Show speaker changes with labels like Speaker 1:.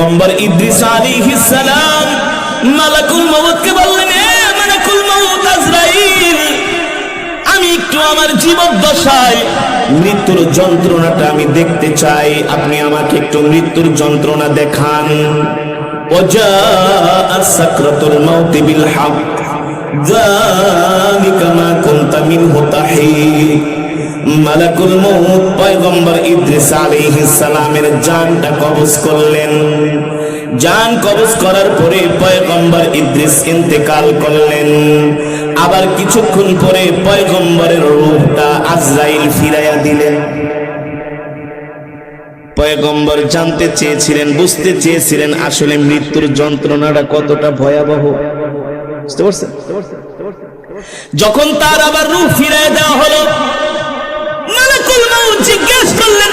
Speaker 1: পয়গম্বর ইদ্রিস আলাইহিস সালাম মালাকুল মউতকে বললেন, হে মালাকুল মউত আজরাইল, আমি একটু আমার জীবদ্দশায় মৃত্যুর যন্ত্রণাটা আমি দেখতে চাই, আপনি আমাকে একটু মৃত্যুর যন্ত্রণা দেখান। ওয়াজাআ সাকরাতুল মাউত বিল হক যালিকা মা কুনতা মিনহু তাহিদ। মালাকুল মউত পয়গম্বর ইদ্রিস আলাইহিস সালামের জানটা কবজ করলেন। জান কবজ করার পরে পয়গম্বর ইদ্রিস ইন্তেকাল করলেন। আবার কিছুক্ষণ পরে পয়গম্বরের রূহটা আজরাইল ফিরাইয়া দিলেন। পয়গম্বর জানতে চেয়েছিলেন, বুঝতে চেয়েছিলেন আসলে মৃত্যুর যন্ত্রণাটা কতটা ভয়াবহ। বুঝতে পারছেন? যখন তার আবার রূহ ফিরাইয়া দেওয়া হলো, মালাকুল মউত জিজ্ঞেস করলেন,